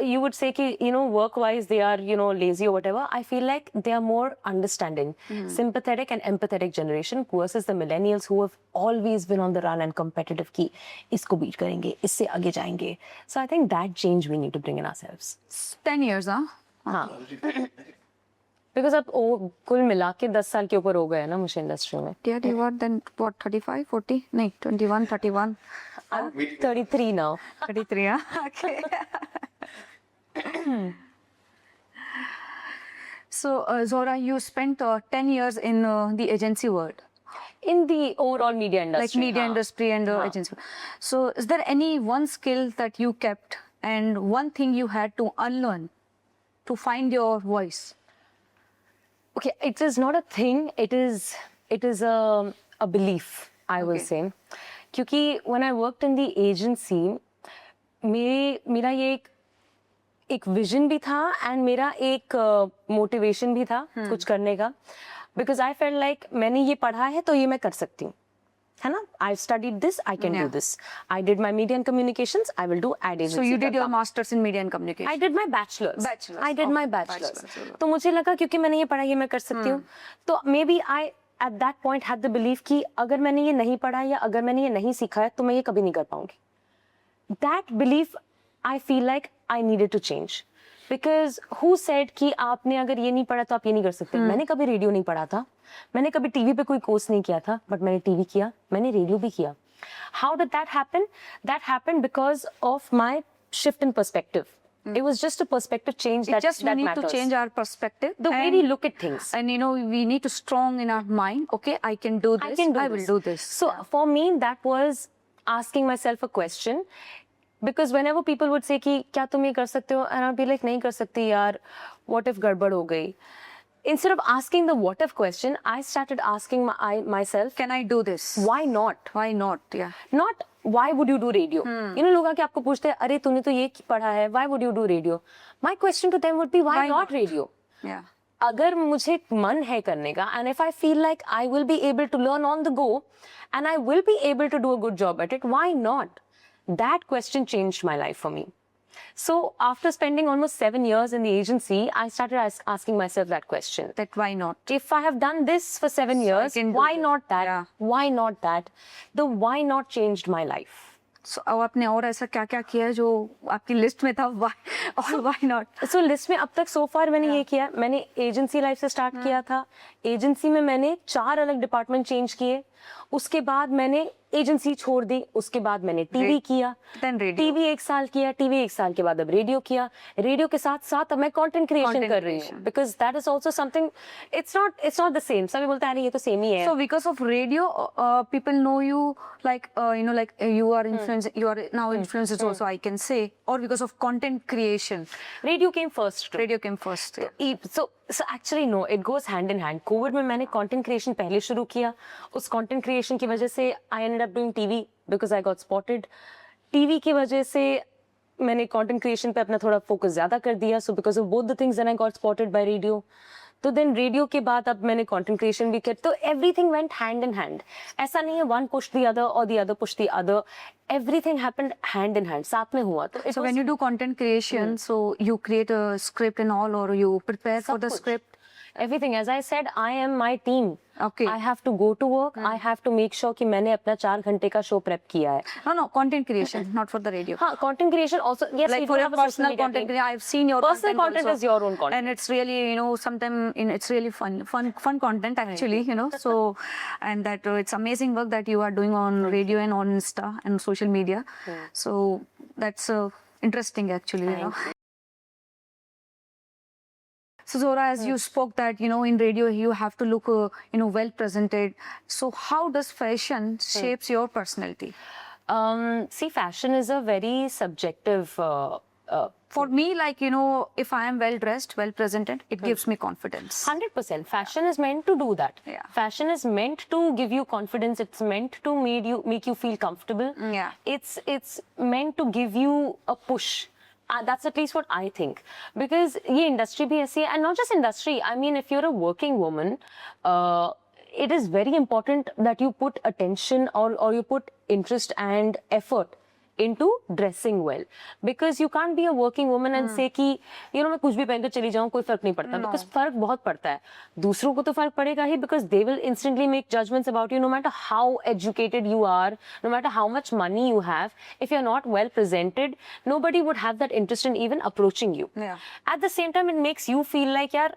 you would say कि work wise they are lazy or whatever, I feel like they are more understanding, sympathetic and empathetic generation versus the millennials who have always been on the run and competitive की इसको beat करेंगे, इससे आगे जाएंगे. So I think that change we need to bring in ourselves. 10 years, huh? हाँ. Because अब कुल मिला के 10 साल के ऊपर हो गए ना मुझे इंडस्ट्री में. Yeah, you were then what 35, 40? No, 21, 31. I'm 33 now. 33, huh? Okay. So, Zora, you spent 10 years in the agency world, In the overall media industry. like media हाँ. industry and agency. So, is there any one skill that you kept and one thing you had to unlearn to find your voice? Okay, it is not a thing. It is a belief, I will say. क्योंकि when I worked in the agency, मेरा ये एक vision भी था and मेरा एक motivation भी था कुछ करने का. because I felt like मैंने ये पढ़ा है तो ये मैं कर सकती हूँ, है ना? I've studied this, I can do this. I did my media and communications, I will do ad agency. So you did का your काम. masters in media and communication. I did my bachelor's. I did my bachelor's. Bachelor's. तो मुझे लगा क्योंकि मैंने ये पढ़ा ये मैं कर सकती हूँ, तो maybe I at that point had the belief कि अगर मैंने ये नहीं पढ़ा या अगर मैंने ये नहीं सीखा है तो मैं ये कभी नहीं कर पाऊंगी. That belief I feel like I needed to change. Because who said कि आपने अगर ये नहीं पढ़ा तो आप ये नहीं कर सकते? मैंने कभी रेडियो नहीं पढ़ा था, मैंने कभी टीवी पे कोई कोर्स नहीं किया था, बट मैंने टीवी किया, मैंने रेडियो भी किया. How did that happen? That happened because of my shift in perspective. It was just a perspective change that Just we need matters. to change our perspective. The way we look at things. And you know, we need to strong in our mind. Okay, I can do this. I will do this. So for me, that was asking myself a question. Because whenever people would say कि क्या तुम ये कर सकते हो, and I'd be like नहीं कर सकती यार, what if गड़बड़ हो गई? Instead of asking the what if question, I started asking myself, Can I do this? why not? Why not? Yeah. Not why would you do radio? You know, लोग आके आपको पूछते हैं, अरे तूने तो ये पढ़ा है, why would you do radio? My question to them would be, why not radio? Yeah. अगर मुझे मन है करने का, and if I feel like I will be able to learn on the go, and I will be able to do a good job at it, why not? That question changed my life for me. So after spending almost 7 years in the agency, I started asking myself that question. That why not? If I have done this for 7 years, can do why this. not that? Yeah. Why not that? The why not changed my life. So अब आपने और ऐसा क्या क्या किया है जो आपकी लिस्ट में था? Why और why not? So लिस्ट में अब तक so far मैंने ये किया, मैंने एजेंसी लाइफ से स्टार्ट किया था. एजेंसी में मैंने 4 अलग डिपार्टमेंट चेंज किए. उसके बाद मैंने एजेंसी छोड़ दी. उसके बाद मैंने टीवी किया. Then radio. टीवी 1 साल किया. टीवी 1 साल के बाद अब रेडियो किया. रेडियो के साथ साथ अब मैं कंटेंट क्रिएशन कर रही हूँ. Because that is also something. It's not the same. सभी बोलते हैं अरे ये तो सेम ही है. So because of radio, people know you like you know, like you are influencer. You are now influencers also, I can say, or because of content creation. Radio came first. Radio came first. Yeah. So actually no, it goes hand in hand. Covid में मैंने content creation पहले शुरू किया. उस content creation की वजह से I ended up doing TV because I got spotted. TV की वजह से मैंने कंटेंट क्रिएशन पे अपना थोड़ा फोकस ज्यादा कर दिया. So because of both the things, then I got spotted by radio. तो देन रेडियो के बाद अब मैंने कंटेंट क्रिएशन भी किया. तो everything went hand in hand. ऐसा नहीं है वन पुश द अदर और the other push the other. Everything happened hand in hand. साथ में हुआ. तो So when you do content creation, so you create a script and all, or you prepare for the script. Everything, as I said, I am my team. Okay. I have to go to work. I have to make sure कि मैंने अपना 4 घंटे का show prep किया है. No, content creation, not for the radio. हाँ, content creation also. Yes, Like we for do your have a social personal media content, team. I've seen your Personal content also. is your own content. And it's really, you know, sometimes it's really fun content actually, you know. So, and that it's amazing work that you are doing on radio and on Insta and social media. So that's interesting actually, you know. So Zora, as you spoke that, you know, in radio you have to look, you know, well presented. So how does fashion shapes your personality? See, fashion is a very subjective. For me, like, you know, if I am well dressed, well presented, it gives me confidence. 100%. Fashion is meant to do that. Yeah. Fashion is meant to give you confidence. It's meant to make you feel comfortable. Yeah. It's meant to give you a push. That's at least what I think. Because ये industry भी ऐसी है, and not just industry. I mean, if you're a working woman, it is very important that you put attention or you put interest and effort into dressing well. Because you can't be a working woman and say कि you know मैं कुछ भी पहनकर चली जाऊँ कोई फर्क नहीं पड़ता. Because फर्क बहुत पड़ता है. दूसरों को तो फर्क पड़ेगा ही because they will instantly make judgments about you no matter how educated you are, no matter how much money you have. If you're not well presented, nobody would have that interest in even approaching you. Yeah. At the same time, it makes you feel like यार,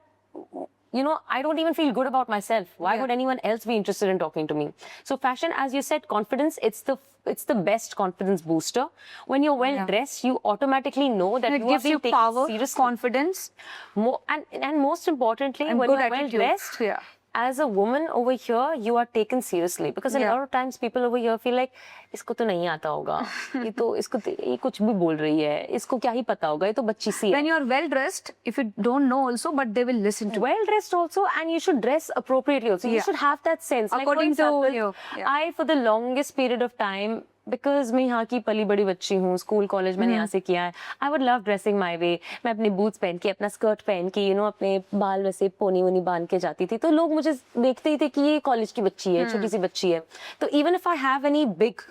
you know, I don't even feel good about myself. Why would anyone else be interested in talking to me? So fashion, as you said, confidence, it's the best confidence booster. When you're well dressed, you automatically know that It you gives are being you taken power, seriously. confidence, And most importantly, and when good you're well attitude. dressed, Yeah. as a woman over here, you are taken seriously. Because a Yeah. lot of times people over here feel like, इसको तो नहीं आता होगा, ये कुछ भी बोल रही है, इसको क्या ही पता होगा, ये तो बच्ची सी है. When you are well dressed, if you don't know also, but they will listen to you. Well dressed also, and you should dress appropriately also. You Yeah. should have that sense. According like, for to example, you. Yeah. I, for the longest period of time, because मैं यहाँ की पली बड़ी बच्ची हूँ, school college मैंने यहाँ से किया है. आई वुड लव ड्रेसिंग माई वे. मैं अपने बूट्स पहन के, अपना स्कर्ट पहन के, अपने बाल वैसे पोनी वोनी बांध के जाती थी, तो लोग मुझे देखते ही थे कि ये कॉलेज की बच्ची है, छोटी सी बच्ची है. तो even if I have any big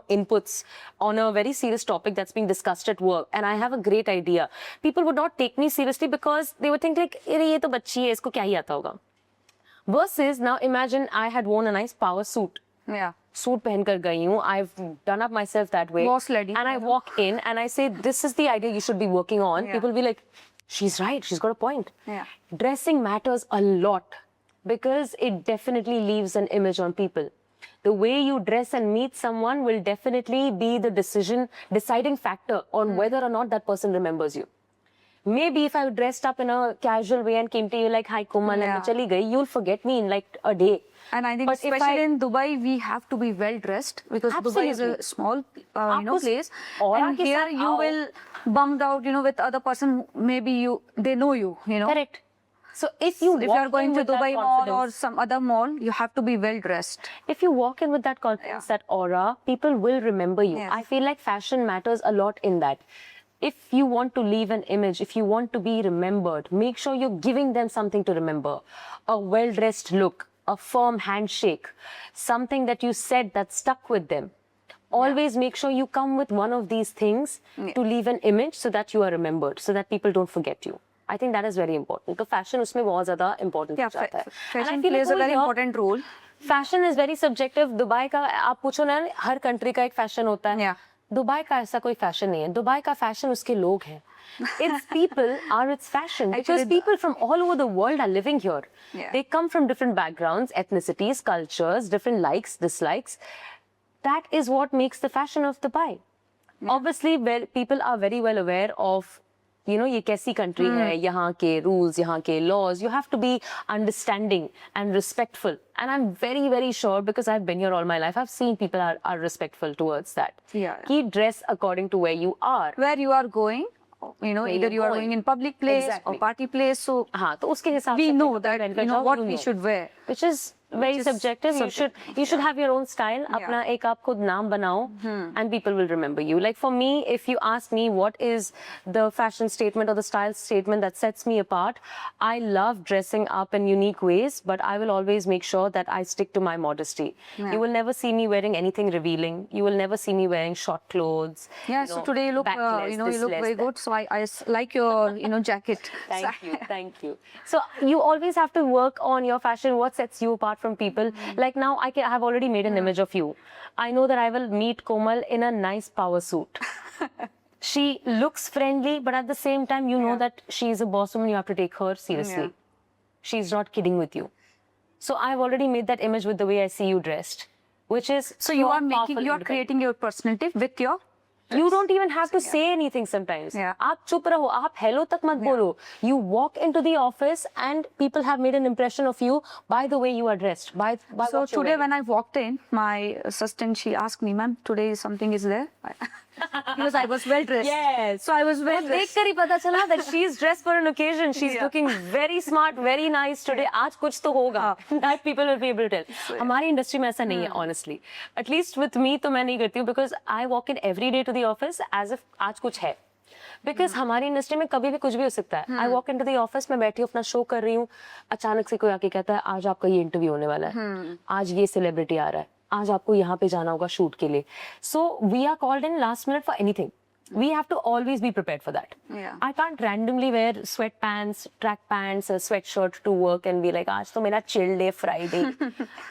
inputs on a very serious topic that's being discussed at work and I have a great idea, people would not take me seriously because they would think like, अरे ये तो बच्ची है, इसको क्या ही आता होगा. Versus now imagine I had worn a nice power suit. Yeah. Suit पहन कर गई हूँ. I've done up myself that way. Boss lady. And I walk in and I say, this is the idea you should be working on. Yeah. People will be like, she's right. She's got a point. Yeah. Dressing matters a lot because it definitely leaves an image on people. The way you dress and meet someone will definitely be the deciding factor on whether or not that person remembers you. Maybe if I dressed up in a casual way and came to you like, hi Komal, and chali gayi, you'll forget me in like a day. And I think But if especially in Dubai, we have to be well dressed because Dubai is a small, place. And here you will bumped out, with other person. Maybe they know you, Correct. So if you are going to Dubai Mall or some other mall, you have to be well dressed. If you walk in with that confidence, that aura, people will remember you. Yes. I feel like fashion matters a lot in that. If you want to leave an image, if you want to be remembered, make sure you're giving them something to remember. A well-dressed look, a firm handshake, something that you said that stuck with them. Always make sure you come with one of these things to leave an image so that you are remembered, so that people don't forget you. I think that is very important. So fashion उसमें बहुत ज़्यादा important हो जाता है. Fashion plays a very important role. Fashion is very subjective. Dubai का आप पूछो ना, हर country का एक fashion होता है. Yeah. दुबई का ऐसा कोई fashion नहीं है. दुबई का fashion उसके लोग हैं. Its people are its fashion because people from all over the world are living here. Yeah. They come from different backgrounds, ethnicities, cultures, different likes, dislikes. That is what makes the fashion of Dubai. Obviously, people are very well aware of, ये कैसी country है, यहाँ के rules, यहाँ के laws. You have to be understanding and respectful. And I'm very, very sure because I've been here all my life. I've seen people are respectful towards that. Yeah. Keep dress according to where you are. Where you are going, either you are going in public place or party place. So हाँ, तो उसके हिसाब we से know that, what we should wear. Which is very subjective. You should have your own style. अपना एक आप खुद नाम बनाओ, and people will remember you. Like for me, if you ask me what is the fashion statement or the style statement that sets me apart, I love dressing up in unique ways, but I will always make sure that I stick to my modesty. You will never see me wearing anything revealing. You will never see me wearing short clothes. Yeah. So today you look, you look very good. So I like your, jacket. Thank you. So you always have to work on your fashion. What sets you apart from people? Like now, I have already made an image of you. I know that I will meet Komal in a nice power suit. She looks friendly, but at the same time, you know that she is a boss woman. You have to take her seriously. She's not kidding with you. So I've already made that image with the way I see you dressed, which is so you are creating your personality with your. You don't even have to say anything sometimes. आप चुप रहो, आप hello तक मत बोलो. You walk into the office and people have made an impression of you by the way you are dressed. By so today when I walked in, my assistant, she asked me, ma'am, today something is there? Because I was well dressed. Yes. So I was well dressed. देखकर ही पता चला that she's dressed for an occasion. She's looking very smart, very nice today. आज कुछ तो होगा. That people will be able to tell. हमारी industry में ऐसा नहीं है, honestly. At least with me तो मैं नहीं करती हूँ because I walk in every day to the office as if आज कुछ है. Because हमारी इंडस्ट्री में कभी भी कुछ भी हो सकता है. I walk into the office, मैं बैठी हूँ अपना शो कर रही हूँ, अचानक से कोई आके कहता है आज आपका ये इंटरव्यू होने वाला है, आज ये सेलिब्रिटी आ रहा है, आज आपको यहाँ पे जाना होगा शूट के लिए. So we are called in last minute for anything. We have to always be prepared for that. I can't randomly wear sweatpants, track pants, a sweatshirt to work and be like, आज तो मेरा chill day Friday.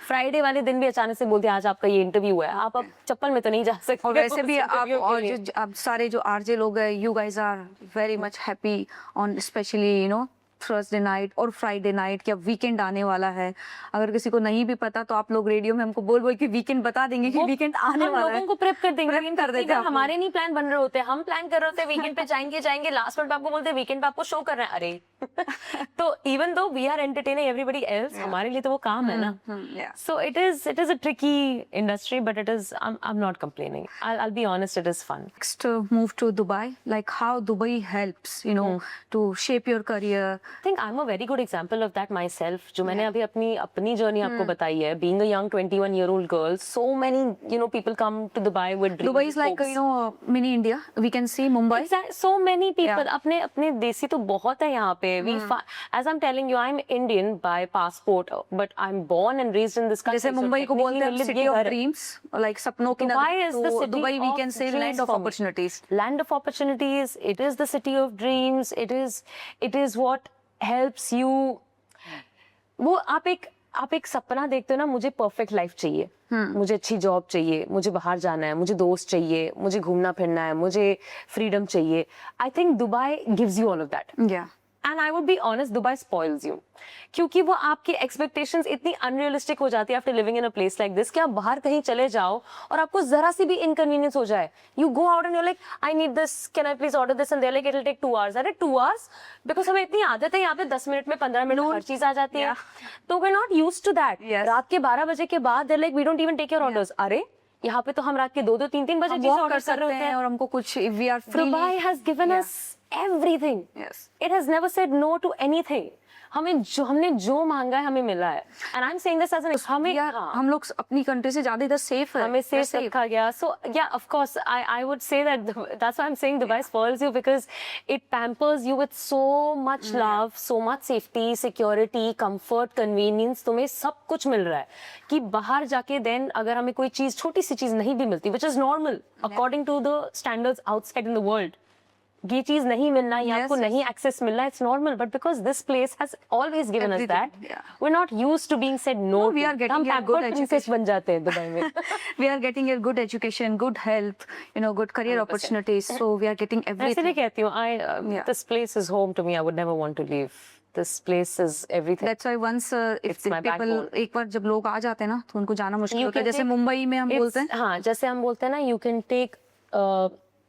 Friday वाले दिन भी अचानक से बोलते हैं आज आपका ये इंटरव्यू है. आप अब चप्पल में तो नहीं जा सकते. और वैसे भी आप सारे जो आरजे लोग हैं, you guys are very much happy on especially Thursday night और फ्राइडे नाइट क्या वीकेंड आने वाला है. अगर किसी को नहीं भी पता तो आप लोग रेडियो में हमको बोल के वीकेंड बता देंगे कि वीकेंड आने वाला है. लोगों को प्रेप कर देंगे. प्रेप कर देते हैं. हमारे नहीं प्लान बन रहे होते, हम प्लान कर रहे होते वीकेंड पे जाएंगे लास्ट मिनट आपको बोलते हैं वीकेंड पे आपको शो कर रहे हैं. अरे तो even though we are entertaining everybody else, हमारे लिए तो वो काम है ना. So it is a tricky industry but it is I am not complaining. I'll be honest, it is fun. Next move to Dubai, like how Dubai helps to shape your career, I think I'm a very good example of that myself. जो मैंने अभी अपनी journey आपको बताई है. Being a young 21-year-old girl, so many people come to Dubai with dreams. Dubai is like mini India. We can see Mumbai. Exactly. So many people. अपने देसी तो बहुत है यहाँ पे. As I'm telling you, I'm Indian by passport, but I'm born and raised in this country. जैसे मुंबई को बोलते हैं city of dreams, like सपनों की Dubai is the city Dubai we of can say land of opportunities. Land of opportunities. It is the city of dreams. It is what helps you. वो आप एक सपना देखते हो ना, मुझे परफेक्ट लाइफ चाहिए, मुझे अच्छी जॉब चाहिए, मुझे बाहर जाना है, मुझे दोस्त चाहिए, मुझे घूमना फिरना है, मुझे फ्रीडम चाहिए. I think Dubai gives you all of that. Yeah. And I would be honest, Dubai spoils you, क्योंकि वो आपकी एक्सपेक्टेशंस इतनी अनरियलिस्टिक हो जाती है after living in a place like this कि आप बाहर कहीं चले जाओ और आपको जरा सी भी इनकन्वीनियंस हो जाए, you go out and you like I need this, can I please order this, and they like it will take 2 hours. अरे 2 hours, बिकॉज हमें इतनी आदत है यहाँ पे 10 मिनट में 15 मिनट में हर चीज आ जाती है, तो we are not used to that. रात के 12 बजे के बाद they like we don't even take your orders. अरे यहाँ पे तो हम रात के 2-2, 3-3 बजे चीज ऑर्डर कर रहे होते हैं और हमको कुछ we are free. Dubai has given us everything. Yes. It has never said no to anything. हमने जो मांगा है हमें मिला है. And I'm saying this as an हम लोग अपनी कंट्री से ज्यादा इधर सेफ है, हमें सेफ रखा गया. So yeah, of course, I would say that's why I'm saying Dubai spoils you, because it pampers you with so much love, so much safety, security, comfort, convenience. तुम्हें सब कुछ मिल रहा है कि बाहर जाके then अगर हमें कोई चीज, छोटी सी चीज नहीं भी मिलती, which is normal according to the standards outside in the world, ये चीज नहीं मिलना या आपको नहीं एक्सेस मिलना, it's normal. But because this place has always given us that, we are not used to being said no. We are getting a good princess बन जाते हैं दुबई में. We are getting a good education, good health, good career opportunities. So we are getting everything. ऐसे नहीं कहती हूँ, this place is home to me. I would never want to leave. This place is everything. That's why once if It's my people एक बार जब लोग आ जाते हैं ना, तो उनको जाना मुश्किल होता है. जैसे मुंबई में हम बोलते हैं, हाँ, जैसे हम बोलते हैं ना, you can take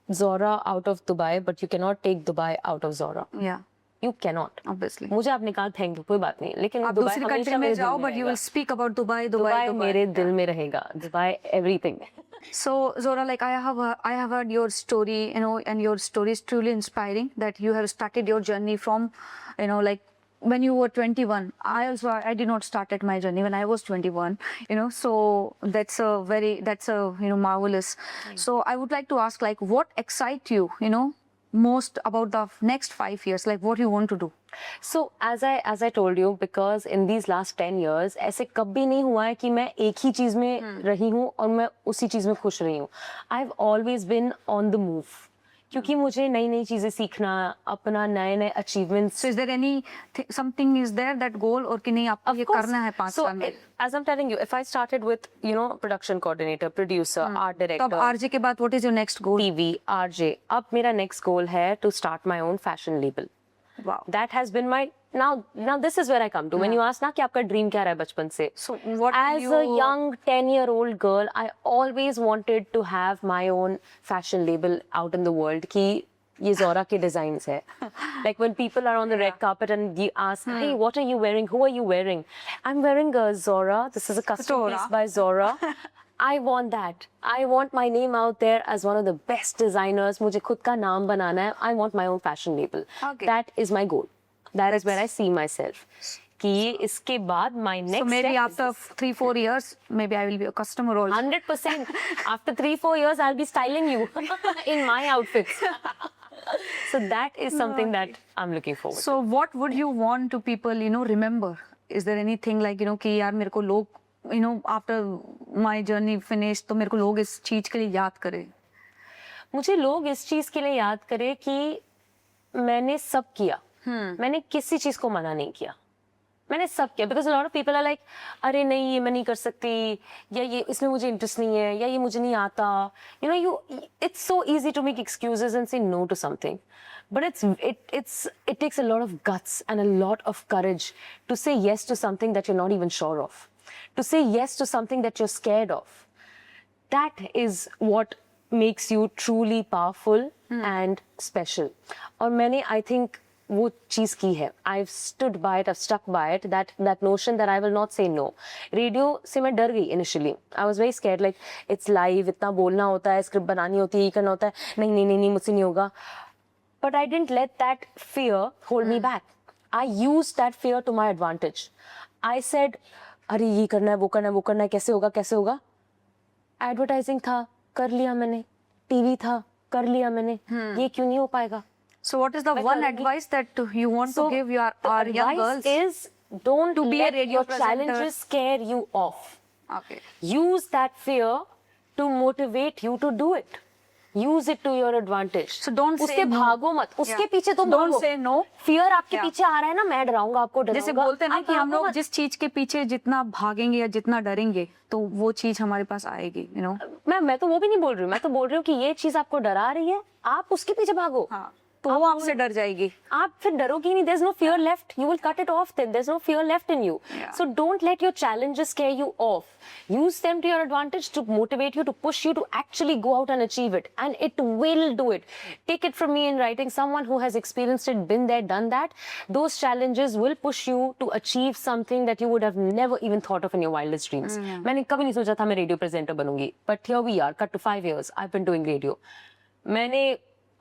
Zora out of Dubai, but you cannot take Dubai out of Zora. yeah, You cannot. obviously. मुझे आप निकाल फेंक दो, कोई बात नहीं, लेकिन आप दुबई दूसरी हमेशा कंट्री में मेरे दिल जाओ, में but you रहेगा. will speak about Dubai. Dubai मेरे दिल में रहेगा. Dubai everything. So Zora, like I have heard your story, and your story is truly inspiring. That you have started your journey from, like when you were 21. I did not started my journey when I was 21. So that's a marvelous. So I would like to ask, like, what excites you, most about the next 5 years? Like, what you want to do? So as I told you, because in these last 10 years ऐसे कभी नहीं हुआ है कि मैं एक ही चीज में रही हूँ और मैं उसी चीज में खुश रही हूँ. I've always been on the move. क्योंकि मुझे नई नई चीजें सीखना, अपना नए नए achievements. So is there any something is there that goal, और कि नहीं आपको ये करना है 5 साल में? As I'm telling you, if I started with production coordinator, producer, art director, तब RJ के बाद what is your next goal? TV, RJ. अब मेरा next goal है to start my own fashion label. Wow. That has been my now this is where I come to. When you ask ना कि आपका dream क्या रहा है बचपन से. So what as a young 10-year-old girl, I always wanted to have my own fashion label out in the world कि ये Zora के designs है. Like when people are on the red carpet and you ask, hey, what are you wearing? Who are you wearing? I'm wearing a Zora. This is a custom piece by Zora. I want that. I want my name out there as one of the best designers. मुझे खुद का नाम बनाना है. I want my own fashion label. Okay. That is my goal. That is where I see myself. कि इसके बाद my next So maybe step after 3-4 years, maybe I will be a customer also. 100%. After 3-4 years, I'll be styling you in my outfits. So that is something that I'm looking forward to. So what would you want to people, remember? Is there anything like, कि यार मेरे को लोग, after my journey finished, तो मेरे को लोग इस चीज के लिए याद करें? मुझे लोग इस चीज के लिए याद करें कि मैंने सब किया. मैंने किसी चीज को मना नहीं किया. मैंने सब किया. Because lot of people are like, अरे नहीं ये मैं नहीं कर सकती, या ये इसमें मुझे इंटरेस्ट नहीं है, या ये मुझे नहीं आता. It's so easy to make excuses and say no to something. But it takes a lot of guts and a lot of courage to say yes to something that you're not even sure of. To say yes to something that you're scared of. That is what makes you truly powerful and special. और मैंने, I think, वो चीज की है. I've stood by it, I've stuck by it. That notion that I will not say no. Radio से मैं डर गई initially. I was very scared. Like it's live, इतना बोलना होता है, स्क्रिप्ट बनानी होती है, ये करना होता है. नहीं मुझसे नहीं होगा. But I didn't let that fear hold me back. I used that fear to my advantage. I said, अरे ये करना है, वो करना है, वो करना है, कैसे होगा, कैसे होगा? Advertising था, कर लिया मैंने. TV था, कर लिया मैंने. ये क्यों नहीं हो पाएगा? So what is the one advice that you want to give our young girls? Is don't to be a let radio your presenter. challenges scare you off. Okay. Use that fear to motivate you to do it. Use it to your advantage. So don't say उसके no. भागो मत. उसके पीछे तुम Don't भागो. say no. Fear आपके पीछे आ रहा है ना, मैं डराऊंगा आपको, डराऊंगा. जैसे बोलते हैं ना आप कि हम भागो लोग मत. जिस चीज के पीछे जितना भागेंगे या जितना डरेंगे तो वो चीज हमारे पास आएगी, you know. मैं तो वो भी नहीं बोल रही हूँ. मैं तो बोल रही हूँ कि ये चीज आपको डरा रही है, आप उसके पीछे भागो. हाँ, तो वो आपसे डर जाएगी. आप फिर डरोगे ही नहीं. There's no fear left. You will cut it off then. There's no fear left in you. Yeah. So don't let your challenges scare you off. Use them to your advantage to motivate you, to push you to actually go out and achieve it. And it will do it. Take it from me in writing. Someone who has experienced it, been there, done that. Those challenges will push you to achieve something that you would have never even thought of in your wildest dreams. मैंने कभी नहीं सोचा था मैं radio presenter बनूंगी. But here we are. Cut to 5 years. I've been doing radio. मैंने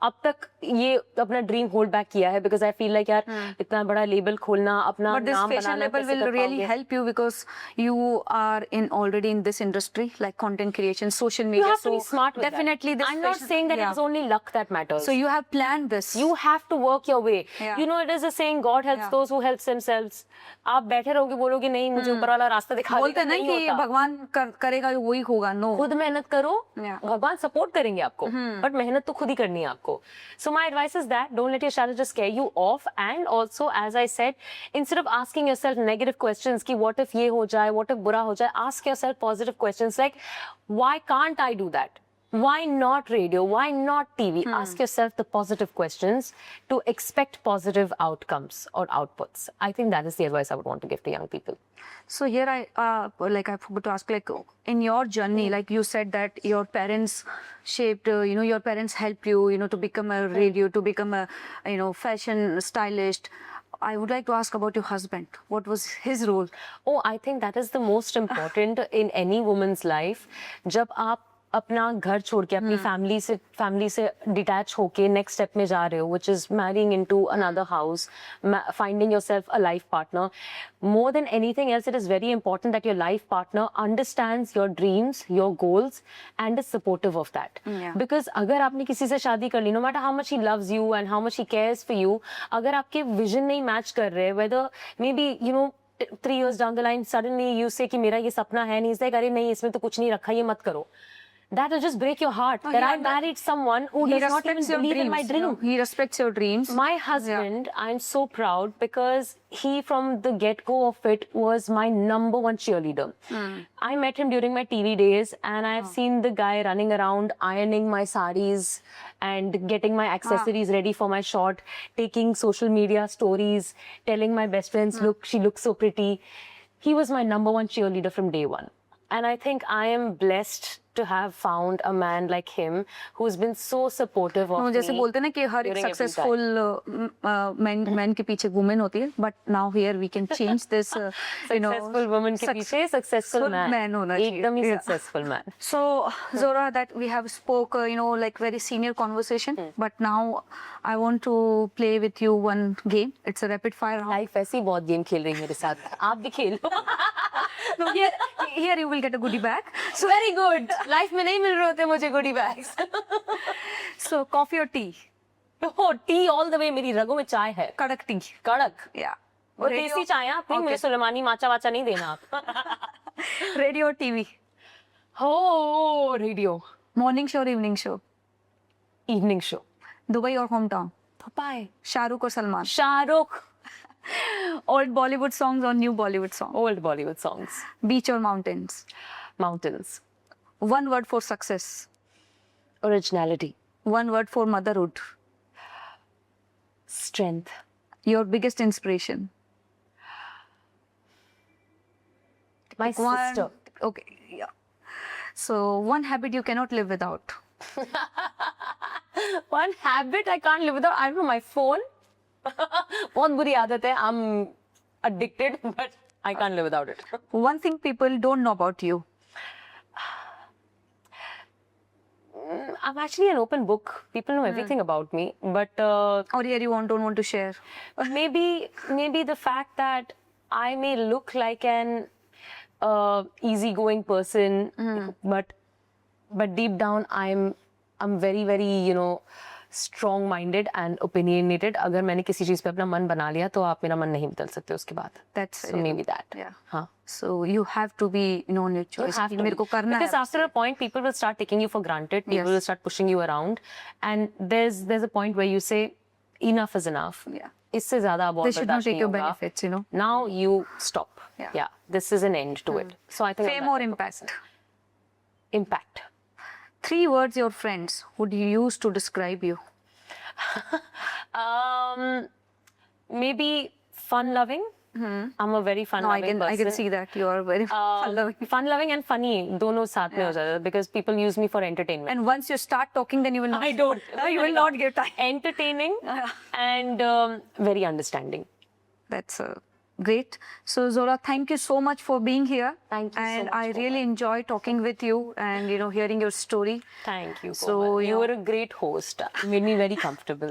अब तक ये अपना ड्रीम होल्ड बैक किया है बिकॉज आई फील लाइक यार इतना बड़ा लेबल खोलना, अपना But this नाम fashion बनाना label कैसे will कर really पाओगे? help you because you are already in this industry like content creation, social You media. have to be So smart with definitely that. this I'm not fashion- saying that yeah. it's only luck that matters. So you have planned this. You have to work your way. Yeah. You know, it is a saying, God helps Yeah. those who helps themselves. आप बैठे रहोगे बोलोगे नहीं मुझे ऊपर वाला रास्ता दिखा बोलते देगा, हैं ना नहीं कि होता. भगवान करेगा वही होगा. नो. खुद मेहनत करो, Yeah. भगवान सपोर्ट करेंगे आपको, बट मेहनत तो खुद ही करनी है आपको. So my advice is that don't let your challenges scare you off, and also as I said, instead of asking yourself negative questions कि what if ये हो जाए, what if बुरा हो जाए, ask yourself positive questions like why can't I do that? Why not radio? Why not TV? Ask yourself the positive questions to expect positive outcomes or outputs. I think that is the advice I would want to give to young people. So here I forgot to ask, like in your journey, like you said that your parents shaped, your parents helped you, to become a radio, to become a, fashion stylist. I would like to ask about your husband. What was his role? Oh, I think that is the most important in any woman's life. जब आप अपना घर छोड़ के अपनी family से detach होके next step में जा रहे हो, which is marrying into another house, finding yourself a life partner. More than anything else, it is very important that your life partner understands your dreams, your goals, and is supportive of that. Yeah. Because अगर आपने किसी से शादी कर ली, no matter how much he loves you and how much he cares for you, अगर आपके vision नहीं match कर रहे, whether maybe 3 years down the line suddenly you say कि मेरा ये सपना है नहीं, इस अरे नहीं इसमें तो कुछ नहीं रखा, ये मत करो. That will just break your heart. That I married someone who does not even believe in my dream. He respects your dreams. My husband, I'm so proud because he from the get-go of it was my number one cheerleader. I met him during my TV days and I have seen the guy running around ironing my sarees and getting my accessories ready for my shot, taking social media stories, telling my best friends, look, she looks so pretty. He was my number one cheerleader from day one. And I think I am blessed to have found a man like him who's been so supportive of me. जैसे बोलते हैं ना कि हर एक during every successful man के पीछे women होती है, but now here we can change this Successful woman के पीछे successful man होना चाहिए. एकदम ही Yeah. successful man. So Zora, that we have spoke like very senior conversation, but now I want to play with you one game. It's a rapid fire round. Life ऐसी बहुत game खेल रही है मेरे साथ, आप भी खेलो. So here you will get a goodie bag. So very good. Life में नहीं मिल रहे होते मुझे goodie bags. So coffee or tea? Oh, tea all the way. मेरी रगों में चाय है. Kadak tea. कड़क. Yeah. वो Radio- देसी चाय है, आपने मुझे सुलेमानी माचा वाचा नहीं देना आप. Radio or TV? Oh, radio. Morning show or evening show? Evening show. Dubai or hometown? Dubai. Shahrukh or Salman? Shahrukh. Old Bollywood songs or new Bollywood songs? Old Bollywood songs. Beach or mountains? Mountains. One word for success. Originality. One word for motherhood. Strength. Your biggest inspiration. My sister. Okay, yeah. So one habit you cannot live without. One habit I can't live without. I don't know, my phone. बहुत बुरी आदत है. I'm addicted, but I can't live without it. One thing people don't know about you. I'm actually an open book. People know everything about me, but Or here you don't want to share? maybe the fact that I may look like an easygoing person, but deep down I'm very very strong minded and opinionated. अगर मैंने किसी चीज पे अपना मन बना लिया तो आप मेरा मन नहीं बदल सकते उसके बाद. That's So maybe that. Yeah. हाँ. So you have to be on your choice. कि मेरे को करना Because है. after a point, people will start taking you for granted. People will start pushing you around, and there's a point where you say, enough is enough. Yeah. इससे ज़्यादा अब और They should not बर्दाश्त take नहीं your होगा. benefits, Now you stop. Yeah. This is an end to it. So I think Fame or impact? impact. 3 words your friends would use to describe you. Maybe fun-loving. I'm a very No, fun-loving person. I can see that you are very fun-loving. Fun-loving and funny, दोनों साथ में हो जाता है because people use me for entertainment. And once you start talking, then you will not. I don't. You will not give time. Entertaining and very understanding. That's great. So Zola, thank you so much for being here. Thank you so And much I for really enjoy talking with you and hearing your story. Thank you. So, You were a great host. You made me very comfortable.